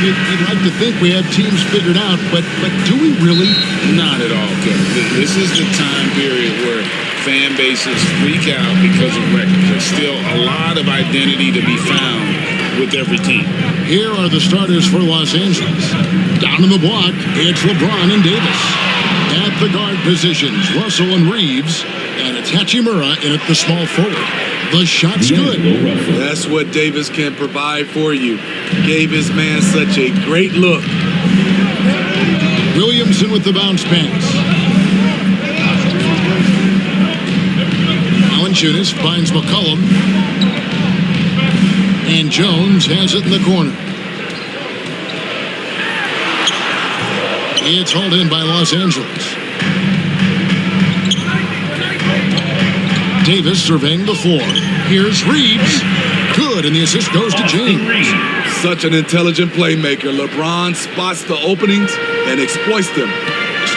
You'd like to think we have teams figured out, but do we really? Not at all, Kevin. This is the time period where fan bases freak out because of records. There's still a lot of identity to be found with every team. Here are the starters for Los Angeles. Down in the block, it's LeBron and Davis. At the guard positions, Russell and Reeves. And it's Hachimura in at the small forward. The shot's good. That's what Davis can provide for you. Gave his man such a great look. Williamson with the bounce pass. Valanciunas finds McCollum. And Jones has it in the corner. It's hauled in by Los Angeles. Davis surveying the floor. Here's Reeves. Good, and the assist goes to James. Such an intelligent playmaker. LeBron spots the openings and exploits them.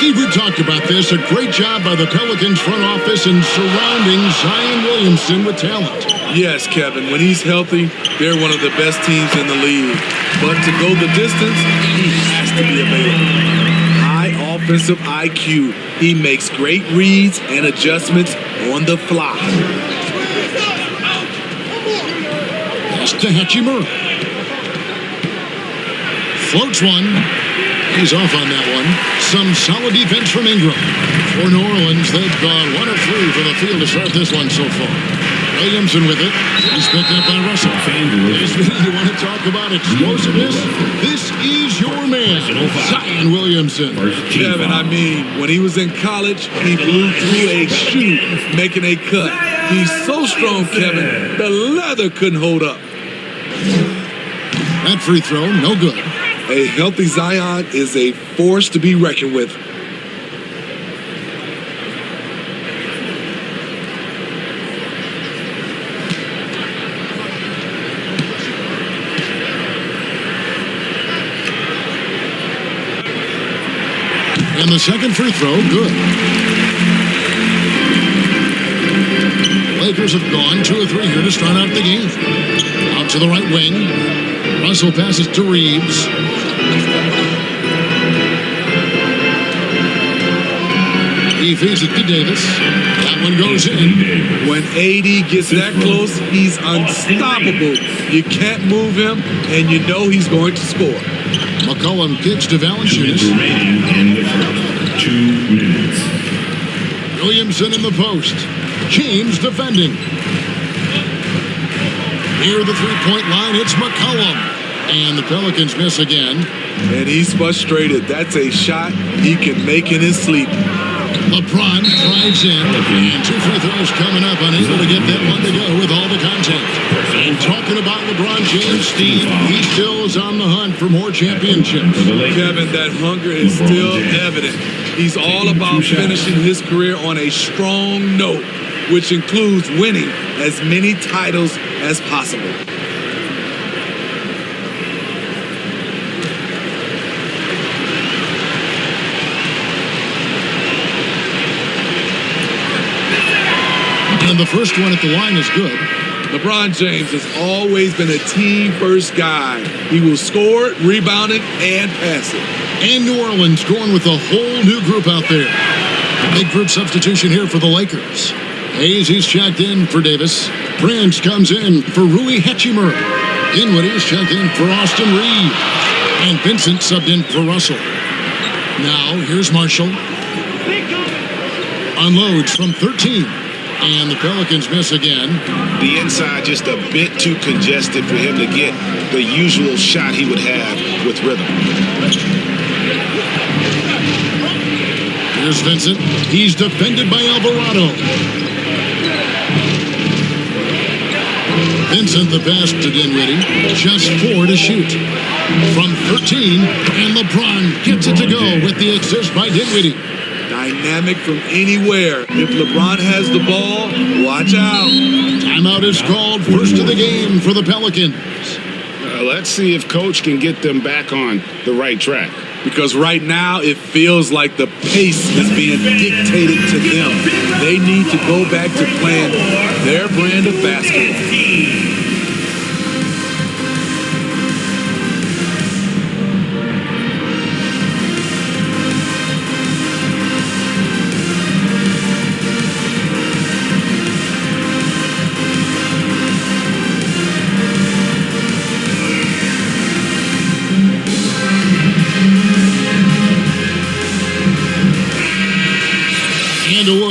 Steve, we've talked about this. A great job by the Pelicans front office in surrounding Zion Williamson with talent. Yes, Kevin. When he's healthy, they're one of the best teams in the league. But to go the distance, he has to be available. High offensive IQ. He makes great reads and adjustments on the fly. That's to Hachimura. Floats one. He's off on that one. Some solid defense from Ingram. For New Orleans, they've gone 1 of 3 for the field to start this one so far. Williamson with it. He's picked up by Russell. You want to talk about explosiveness? This is your man, Zion Williamson. Kevin, I mean, when he was in college, he blew through a shoe, making a cut. He's so strong, Kevin, the leather couldn't hold up. That free throw, no good. A healthy Zion is a force to be reckoned with. And the second free throw, good. Lakers have gone 2 of 3 here to start out the game. Out to the right wing. Russell passes to Reeves. He feeds it to Davis. That one goes in. When AD gets that close, he's unstoppable. You can't move him, and you know he's going to score. McCollum kicks to Valanciunas. Remaining in the first 2 minutes. Williamson in the post. James defending. Near the three-point line, it's McCollum. And the Pelicans miss again. And he's frustrated. That's a shot he can make in his sleep. LeBron drives in, and 2 free throws coming up, unable to get that one to go with all the contact. And talking about LeBron James, Steve, he still is on the hunt for more championships. Kevin, that hunger is still evident. He's all about finishing his career on a strong note, which includes winning as many titles as possible. And the first one at the line is good. LeBron James has always been a team-first guy. He will score, rebound it, and pass it. And New Orleans going with a whole new group out there. Big group substitution here for the Lakers. Hayes, he's checked in for Davis. Prince comes in for Rui Hachimura. Dinwiddie's checked in for Austin Reeves. And Vincent subbed in for Russell. Now, here's Marshall. Unloads from 13. And the Pelicans miss again. The inside just a bit too congested for him to get the usual shot he would have with rhythm. Here's Vincent. He's defended by Alvarado. Vincent the pass to Dinwiddie. Just 4 to shoot. From 13, and LeBron gets it to go with the assist by Dinwiddie. Dynamic from anywhere. If LeBron has the ball, watch out. Timeout is called. First of the game for the Pelicans. Let's see if Coach can get them back on the right track. Because right now, it feels like the pace is being dictated to them. They need to go back to playing their brand of basketball.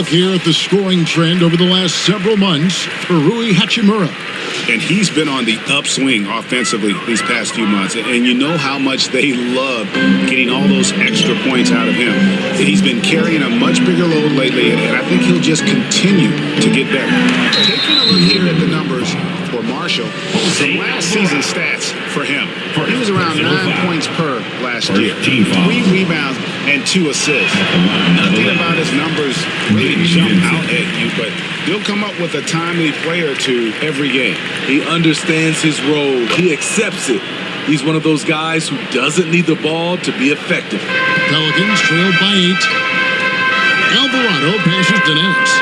look here at the scoring trend over the last several months for Rui Hachimura. And he's been on the upswing offensively these past few months. And you know how much they love getting all those extra points out of him. He's been carrying a much bigger load lately, and I think he'll just continue to get better. Taking a look here at the numbers for Marshall, some last season stats for him. He was around 9 points per last year, 3 rebounds and 2 assists. Nothing about his numbers really jump out at you, but he'll come up with a timely play or two every game. He understands his role. He accepts it. He's one of those guys who doesn't need the ball to be effective. Pelicans trailed by 8. Alvarado passes to Nance.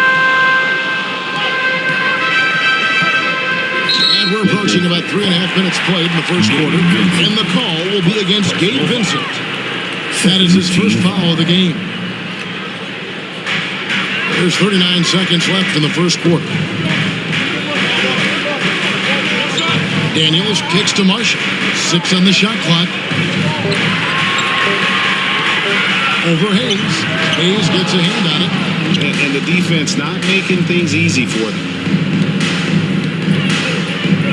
And we're approaching about 3.5 minutes played in the first quarter. And the call will be against Gabe Vincent. That is his first foul of the game. There's 39 seconds left in the first quarter. Daniels kicks to Marshall. 6 on the shot clock. Over Hayes. Hayes gets a hand on it. And the defense not making things easy for them.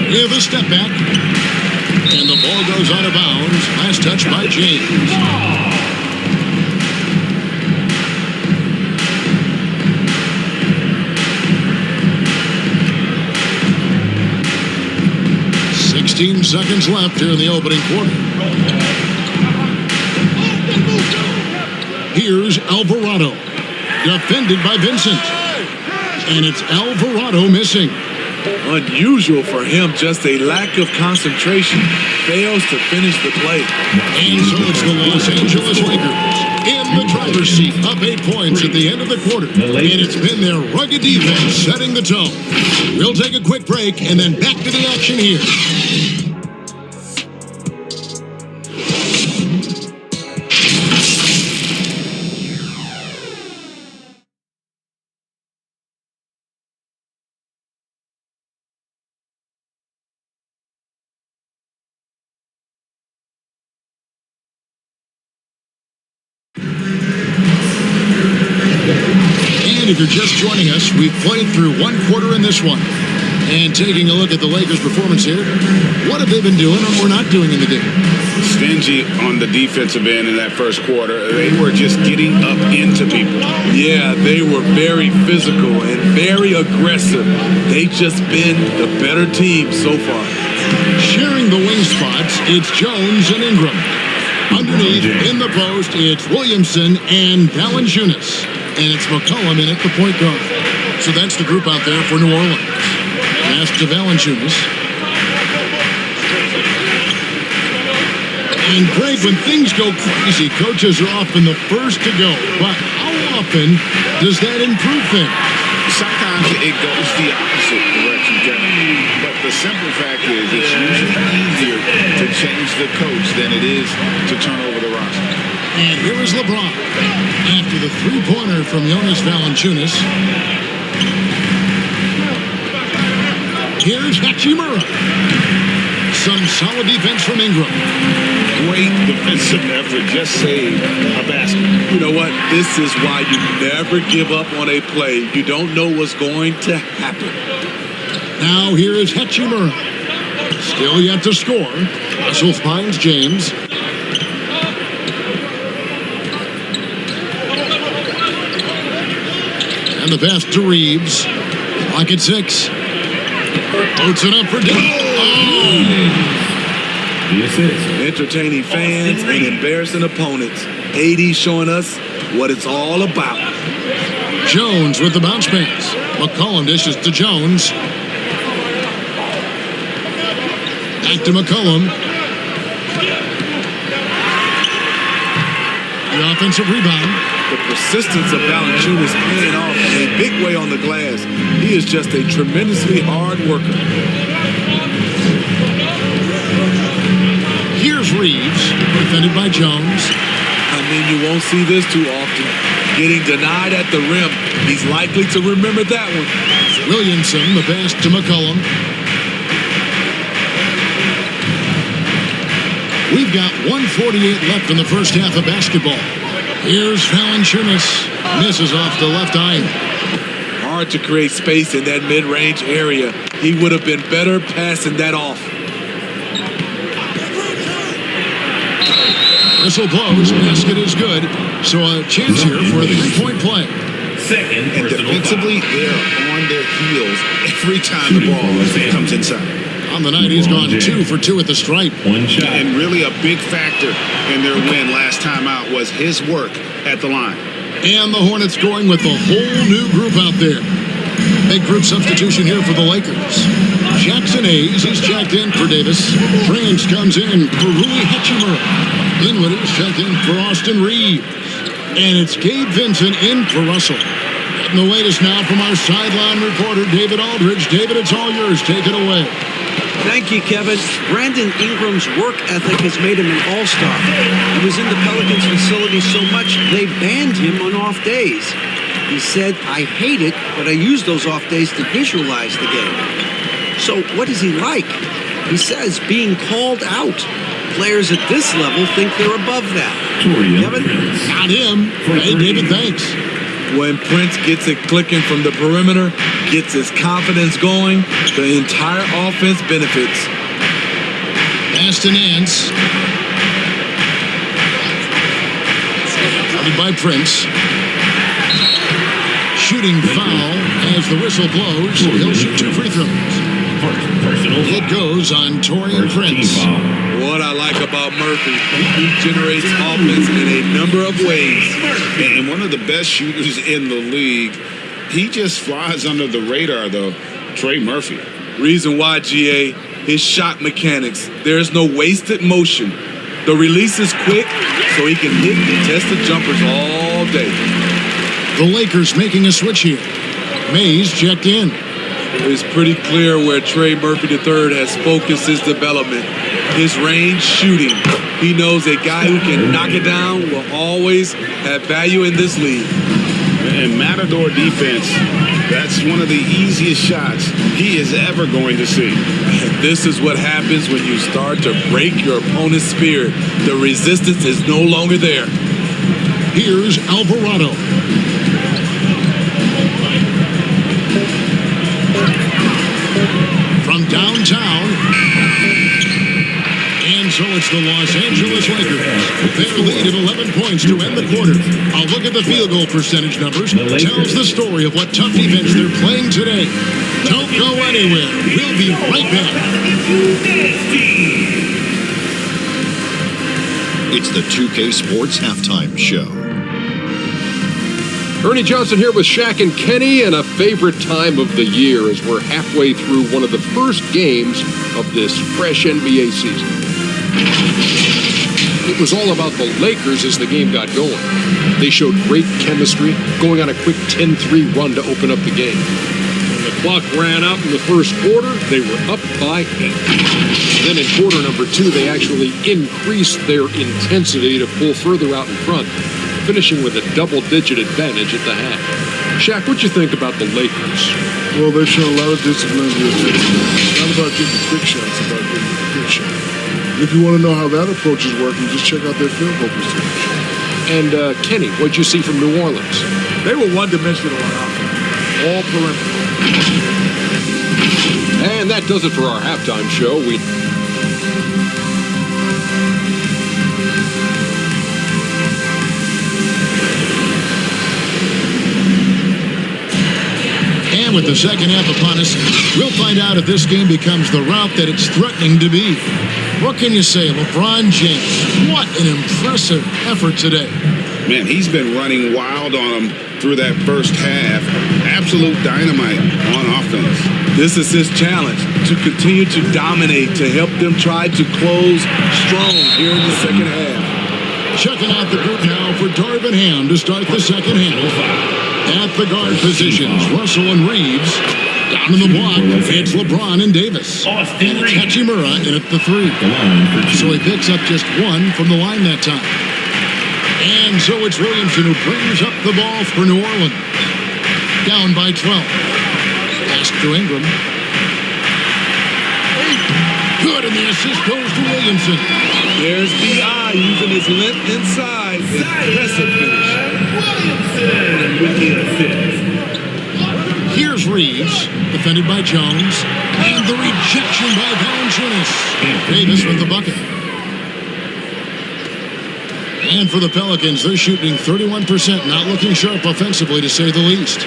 With a step back. And the ball goes out of bounds. Last touch by James. 16 seconds left here in the opening quarter. Here's Alvarado. Defended by Vincent. And it's Alvarado missing. Unusual for him, just a lack of concentration. Fails to finish the play. And so it's the Los Angeles Lakers in the driver's seat, up 8 points at the end of the quarter. And it's been their rugged defense setting the tone. We'll take a quick break and then back to the action here. If you're just joining us, we've played through 1 quarter in this one. And taking a look at the Lakers' performance here, what have they been doing or not doing in the game? Stingy on the defensive end in that first quarter. They were just getting up into people. Yeah, they were very physical and very aggressive. They've just been the better team so far. Sharing the wing spots, it's Jones and Ingram. Underneath, in the post, it's Williamson and Valanciunas. And it's McCollum in at the point guard. So that's the group out there for New Orleans. Pass to Valanciunas. And Greg, when things go crazy, coaches are often the first to go. But how often does that improve things? Sometimes it goes the opposite direction, Kevin. But the simple fact is it's usually easier to change the coach than it is to turn over the roster. And here is Lebron. After the three-pointer from Jonas Valanciunas. Here's Hachimura. Some solid defense from Ingram. Great defensive effort. Just saved a basket. You know what? This is why you never give up on a play. You don't know what's going to happen. Now here is Hachimura. Still yet to score. Russell finds James. And the pass to Reeves. Clock at 6. Floats it up for Entertaining fans and embarrassing opponents. AD showing us what it's all about. Jones with the bounce pass. McCollum dishes to Jones. Back to McCollum. The offensive rebound. The persistence of Valanciunas paying off in a big way on the glass. He is just a tremendously hard worker. Here's Reeves, defended by Jones. I mean, you won't see this too often. Getting denied at the rim. He's likely to remember that one. Williamson, the pass to McCollum. We've got 1:48 left in the first half of basketball. Here's Valanciunas. Misses off the left eye. hard to create space in that mid-range area. He would have been better passing that off. Whistle blows, basket is good. So a chance here for a three-point play. Second And personal defensively, foul. they're on their heels every time the ball comes inside. On the night, he's gone 2 for 2 at the stripe. One shot. And really a big factor in their win last time out was his work at the line. And the Hornets going with a whole new group out there. Big group substitution here for the Lakers. Jackson Hayes is checked in for Davis. Prince comes in for YcChen. Dinwiddie's checked in for Austin Reeves. And it's Gabe Vincent in for Russell. And the latest now from our sideline reporter, David Aldridge. David, it's all yours. Take it away. Thank you, Kevin. Brandon Ingram's work ethic has made him an all-star. He was in the Pelicans facility so much, they banned him on off days. He said, I hate it, but I use those off days to visualize the game. So what is he like? He says being called out. Players at this level think they're above that. Kevin? Not him. Hey, David, thanks. When Prince gets it clicking from the perimeter, gets his confidence going, the entire offense benefits. Pass to Nance. Covered by Prince. Shooting foul as the whistle blows. He'll shoot 2 free throws. Personal It foul. goes on Torian First team Prince. foul. What I like about Murphy, he generates offense in a number of ways. And one of the best shooters in the league. He just flies under the radar, though. Trey Murphy. Reason why, GA, his shot mechanics. There's no wasted motion. The release is quick, so he can hit contested jumpers all day. The Lakers making a switch here. Mays checked in. It's pretty clear where Trey Murphy III has focused his development. His range shooting. He knows a guy who can knock it down will always have value in this league. And Matador defense, that's one of the easiest shots he is ever going to see. And this is what happens when you start to break your opponent's spirit. The resistance is no longer there. Here's Alvarado. From downtown. And so it's the Los Angeles Lakers. Their lead of 11 points to end the quarter. A look at the field goal percentage numbers tells the story of what tough defense they're playing today. Don't go anywhere. We'll be right back. It's the 2K Sports Halftime Show. Ernie Johnson here with Shaq and Kenny, and a favorite time of the year as we're halfway through one of the first games of this fresh NBA season. It was all about the Lakers as the game got going. They showed great chemistry, going on a quick 10-3 run to open up the game. When the clock ran out in the first quarter, they were up by 8. Then in quarter number 2, they actually increased their intensity to pull further out in front, finishing with a double-digit advantage at the half. Shaq, what'd you think about the Lakers? Well, they've shown a lot of discipline here. It's not about getting quick shots, it's about getting a good shot. If you want to know how that approach is working, just check out their field goal percentage. And Kenny, what'd you see from New Orleans? They were one-dimensional on offense. All perimeter. And that does it for our halftime show. And with the second half upon us, we'll find out if this game becomes the route that it's threatening to be. What can you say, LeBron James? What an impressive effort today. Man, he's been running wild on him through that first half. Absolute dynamite on offense. This is his challenge, to continue to dominate, to help them try to close strong here in the second half. Checking out the group now for Darvin Ham to start the second half. At the guard positions, Russell and Reeves. Down in the block, it's LeBron and Davis. And it's YcChen in at the 3. So he picks up just 1 from the line that time. And so it's Williamson who brings up the ball for New Orleans. Down by 12. Pass to Ingram. Good, and the assist goes to Williamson. There's B.I. using his length inside. Impressive finish. Williamson with the assist. Here's Reeves, defended by Jones, and the rejection by Valanciunas. Davis with the bucket. And for the Pelicans, they're shooting 31%, not looking sharp offensively, to say the least.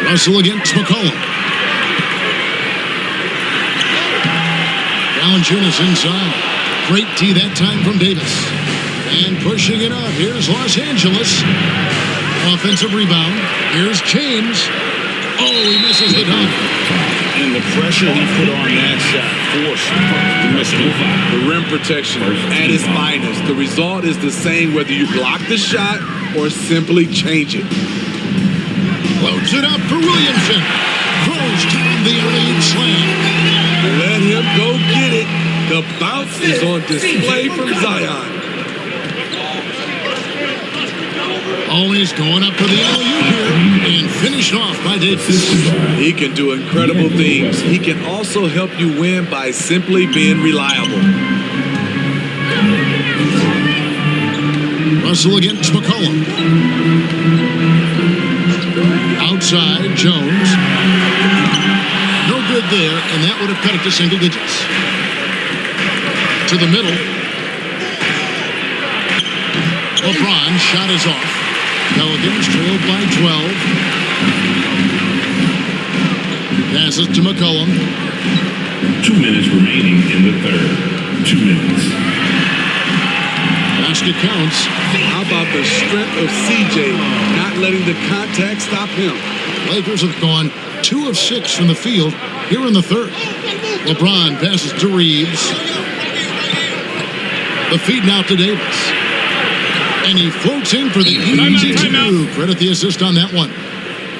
Russell against McCollum. Valanciunas inside. Great tee that time from Davis. And pushing it up. Here's Los Angeles. Offensive rebound. Here's James. Oh, he misses the dunk. And the pressure he put on that shot forced the missed it. The rim protection at its finest. The result is the same whether you block the shot or simply change it. Loads it up for Williamson. Throws down the alley-oop slam. Let him go get it. The bounce is on display from Zion. Always going up for the alley-oop here and finished off by Davis. He can do incredible things. He can also help you win by simply being reliable. Russell against McCollum. Outside, Jones. No good there, and that would have cut it to single digits. To the middle. LeBron shot is off. Pelicans trailed by 12. Passes to McCollum. 2 minutes remaining in the third. 2 minutes. Basket counts. How about the strength of CJ not letting the contact stop him? Lakers have gone 2 of 6 from the field here in the third. LeBron passes to Reeves. The feed now to Davis. And he floats in for the easy two. Credit the assist on that one.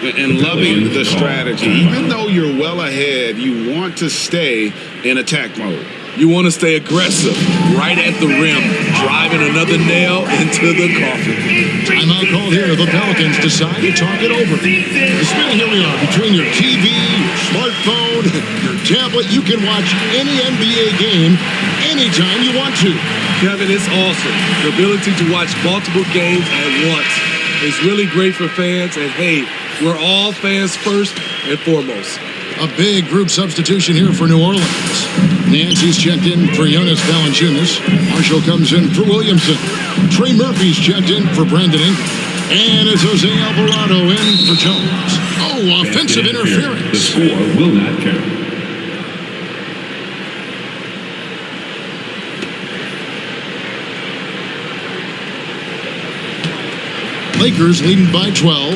And loving the strategy. Even though you're well ahead, you want to stay in attack mode. You want to stay aggressive, right at the rim, driving another nail into the coffin. Timeout called here. The Pelicans decide to talk it over. Here we are, between your TV, your smartphone, your tablet. You can watch any NBA game anytime you want to. Kevin, it's awesome. The ability to watch multiple games at once is really great for fans. And hey, we're all fans first and foremost. A big group substitution here for New Orleans. Nancy's checked in for Jonas Valanciunas. Marshall comes in for Williamson. Trey Murphy's checked in for Brandon Ingram. And it's Jose Alvarado in for Jones. Oh, offensive interference. The score will not count. Lakers leading by 12.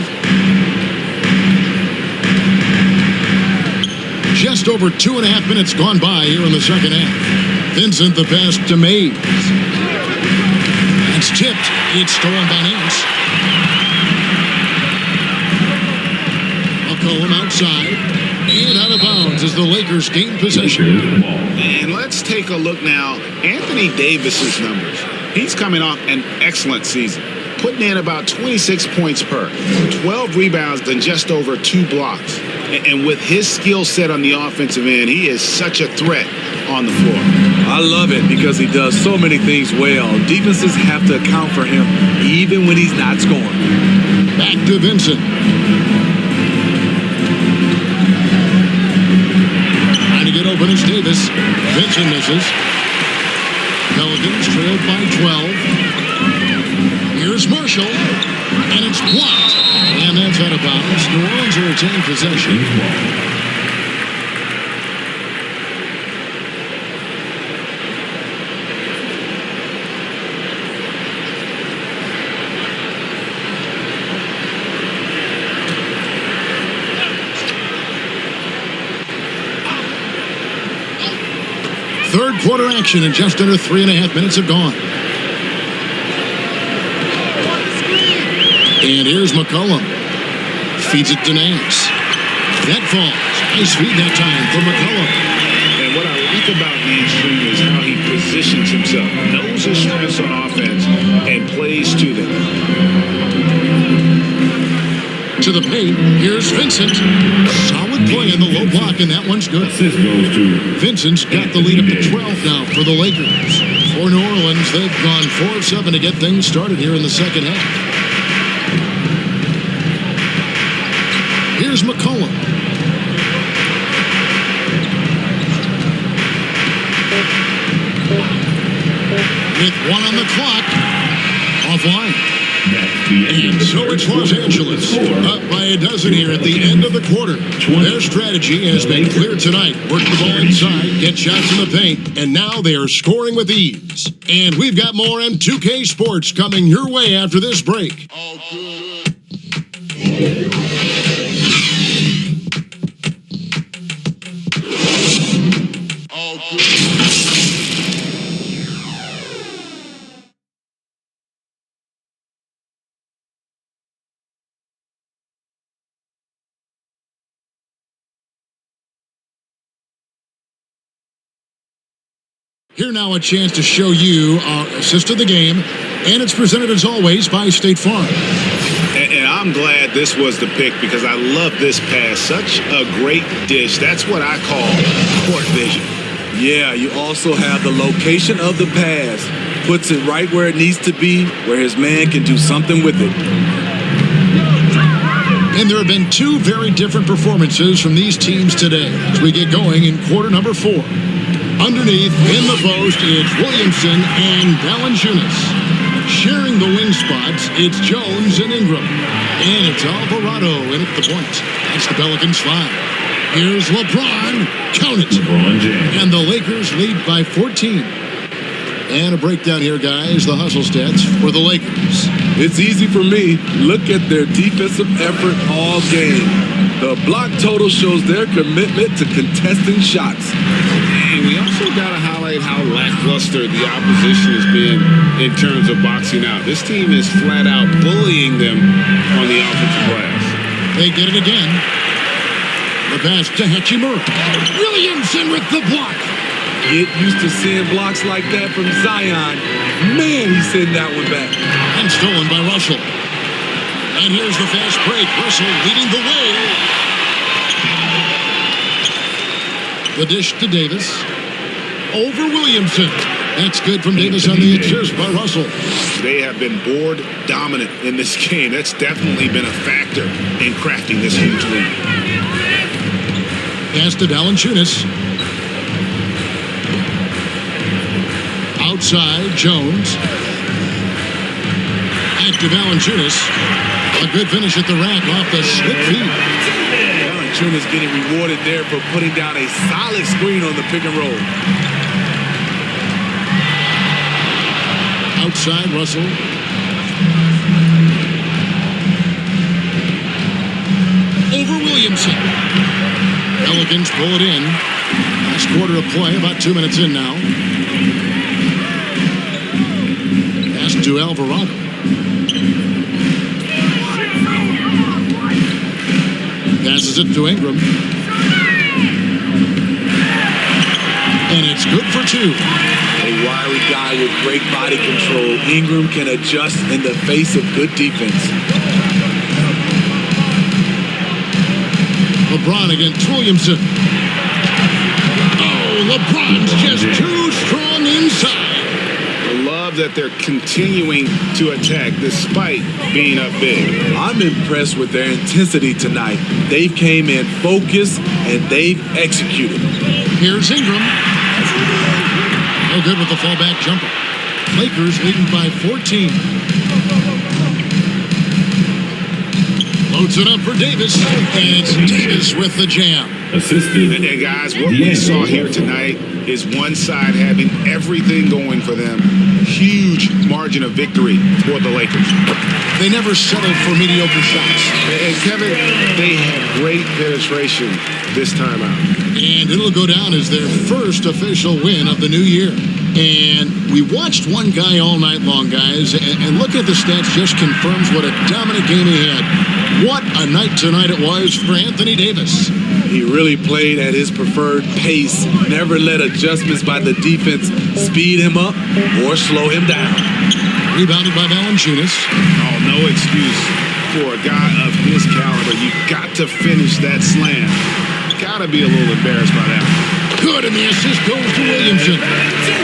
Just over 2.5 minutes gone by here in the second half. Vincent the pass to Mays. It's tipped. It's stolen by Nance. McCollum outside. And out of bounds as the Lakers gain possession. And let's take a look now. Anthony Davis's numbers. He's coming off an excellent season, putting in about 26 points per, 12 rebounds, and just over 2 blocks. And with his skill set on the offensive end, he is such a threat on the floor. I love it because he does so many things well. Defenses have to account for him even when he's not scoring. Back to Vincent. Trying to get open is Davis. Vincent misses. Pelicans trailed by 12. Here's Marshall. And it's blocked. And that's out of bounds. New Orleans will retain possession. Third quarter action, and just under 3.5 minutes have gone. And here's McCollum. Feeds it to Nance. That falls. Nice feed that time for McCollum. And what I like about Nance Jr. is how he positions himself, knows his strengths on offense, and plays to them. To the paint, here's Vincent. Solid play in the low block, and that one's good. Assist goes to Vincent's got the lead up to 12 now for the Lakers. For New Orleans, they've gone 4 of 7 to get things started here in the second half. With 1 on the clock, offline. That's the end of And the so third it's Los quarter. Angeles, Score. up by a dozen here at the end of the quarter. Their strategy has been clear tonight. Work the ball inside, get shots in the paint, and now they are scoring with ease. And we've got more M2K Sports coming your way after this break. Here now a chance to show you our assist of the game, and it's presented as always by State Farm. And I'm glad this was the pick because I love this pass. Such a great dish. That's what I call court vision. Yeah, you also have the location of the pass. Puts it right where it needs to be, where his man can do something with it. And there have been 2 very different performances from these teams today as we get going in quarter number 4. Underneath, in the post, it's Williamson and Valanciunas. Sharing the wing spots, it's Jones and Ingram. And it's Alvarado in at the point. That's the Pelicans 5. Here's LeBron. Count it. LeBron James. And the Lakers lead by 14. And a breakdown here, guys. The hustle stats for the Lakers. It's easy for me. Look at their defensive effort all game. The block total shows their commitment to contesting shots. And we also got to highlight how lackluster the opposition has been in terms of boxing out. This team is flat out bullying them on the offensive glass. They get it again. The pass to Hachimura. Williamson with the block. Get used to seeing blocks like that from Zion. Man, he's sending that one back. And stolen by Russell. And here's the fast break. Russell leading the way. The dish to Davis. Over Williamson. That's good from Davis on the assist by Russell. They have been board dominant in this game. That's definitely been a factor in crafting this huge lead. Pass to Valanciunas. Outside, Jones. Back to Valanciunas. A good finish at the rack off the slip feed. Valanciunas getting rewarded there for putting down a solid screen on the pick and roll. Outside, Russell. Over Williamson. Pelicans pull it in. Last quarter of play, about 2 minutes in now. Pass to Alvarado. Passes it to Ingram. And it's good for 2. A wiry guy with great body control. Ingram can adjust in the face of good defense. LeBron against Williamson. Oh, LeBron's just too strong inside. I love that they're continuing to attack despite being up big. I'm impressed with their intensity tonight. They've came in focused and they've executed. Here's Ingram. No good with the fallback jumper. Lakers leading by 14. Loads it up for Davis, and it's Davis with the jam. Assisted. And guys, what we saw here tonight is one side having everything going for them. Huge margin of victory for the Lakers. They never settled for mediocre shots. And Kevin, they had great penetration this time out. And it'll go down as their first official win of the new year. And we watched one guy all night long, guys, and look at the stats, just confirms what a dominant game he had. What a night tonight it was for Anthony Davis. He really played at his preferred pace, never let adjustments by the defense speed him up or slow him down. Rebounded by Valanciunas. Oh, no excuse for a guy of his caliber. You got to finish that slam. Got to be a little embarrassed by that. Good, and the assist goes to Williamson.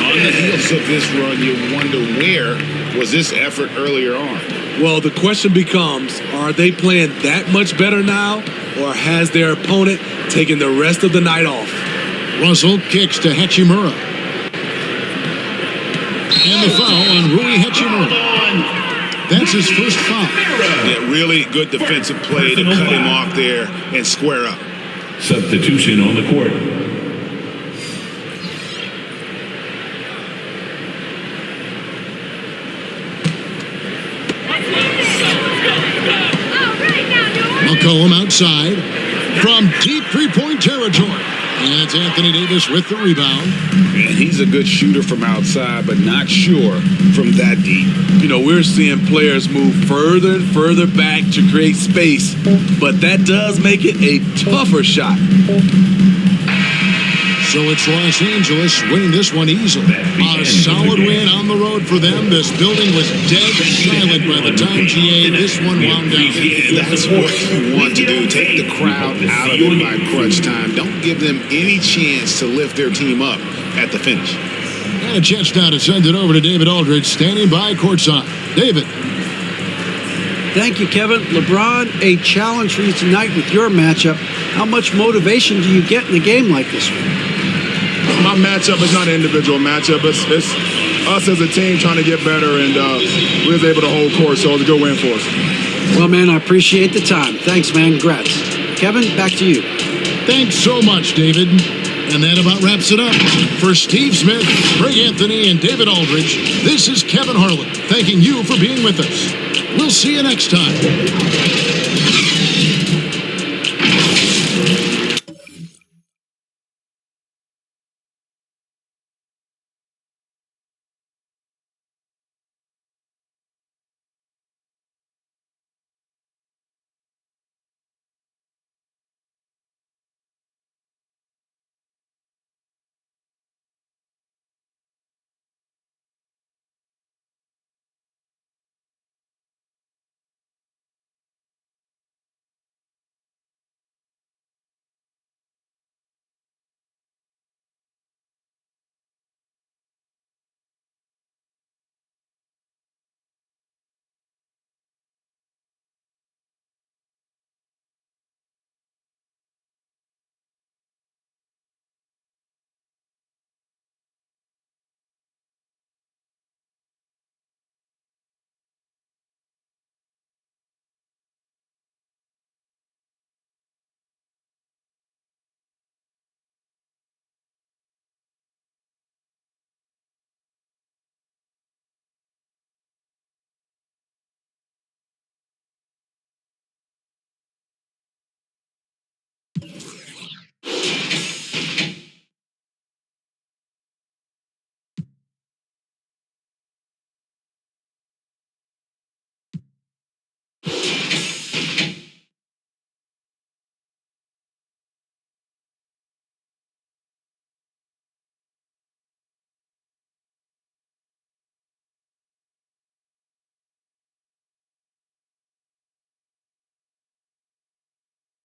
On the heels of this run, you wonder where was this effort earlier on? Well, the question becomes, are they playing that much better now, or has their opponent taken the rest of the night off? Russell kicks to Hachimura. catch him early. That's his first foul. Yeah, really good defensive play to cut him off there and square up. Substitution on the court. McCollum outside from deep three-point territory. And it's Anthony Davis with the rebound. And he's a good shooter from outside, but not sure from that deep. You know, we're seeing players move further and further back to create space, but that does make it a tougher shot. So it's Los Angeles winning this one easily. A solid win on the road for them. This building was dead silent by the time GA this one wound down. Yeah, that's what you want to do. Take the crowd out of it by crunch time. Don't give them any chance to lift their team up at the finish. And a chance now to send it over to David Aldridge, standing by courtside. David. Thank you, Kevin. LeBron, a challenge for you tonight with your matchup. How much motivation do you get in a game like this one? My matchup is not an individual matchup. It's us as a team trying to get better, and we was able to hold court, so it was a good win for us. Well, man, I appreciate the time. Thanks, man. Congrats. Kevin, back to you. Thanks so much, David. And that about wraps it up. For Steve Smith, Greg Anthony, and David Aldridge, this is Kevin Harlan, thanking you for being with us. We'll see you next time.